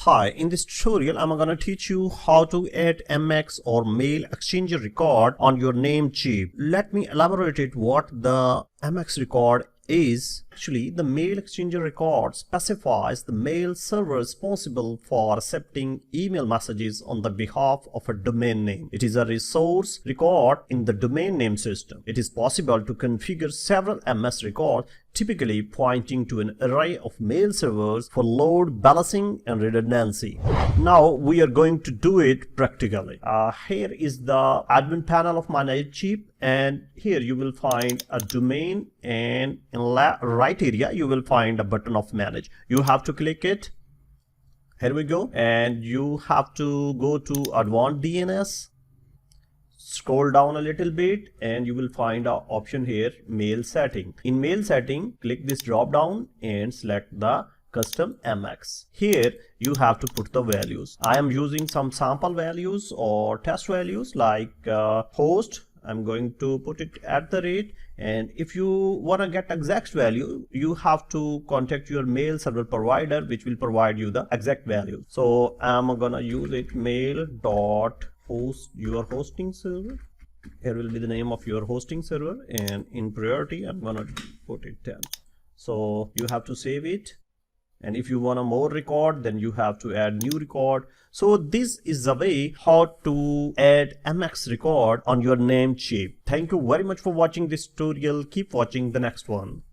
Hi, in this tutorial I'm going to teach you how to add MX or mail exchange record on your Namecheap. Let me elaborate it what the MX record is. Actually, the mail exchange record specifies the mail server responsible for accepting email messages on the behalf of a domain name. It is a resource record in the domain name system. It is possible to configure several MS records, typically pointing to an array of mail servers for load balancing and redundancy. Now we are going to do it practically. Here is the admin panel of my Namecheap, and here you will find a domain, and in right area you will find a button of manage. You have to click it. Here we go, and you have to go to advanced DNS. Scroll down a little bit and you will find an option here, mail setting. In mail setting, click this drop down and select the custom MX. Here you have to put the values. I am using some sample values or test values like host. I'm going to put it at the rate, and if you want to get exact value, you have to contact your mail server provider, which will provide you the exact value. So I'm gonna use it mail dot host your hosting server. Here will be the name of your hosting server, and in priority I'm gonna put it 10. So you have to save it, and if you want a more record, then you have to add new record. So this is the way how to add MX record on your Namecheap. Thank you very much for watching this tutorial. Keep watching the next one.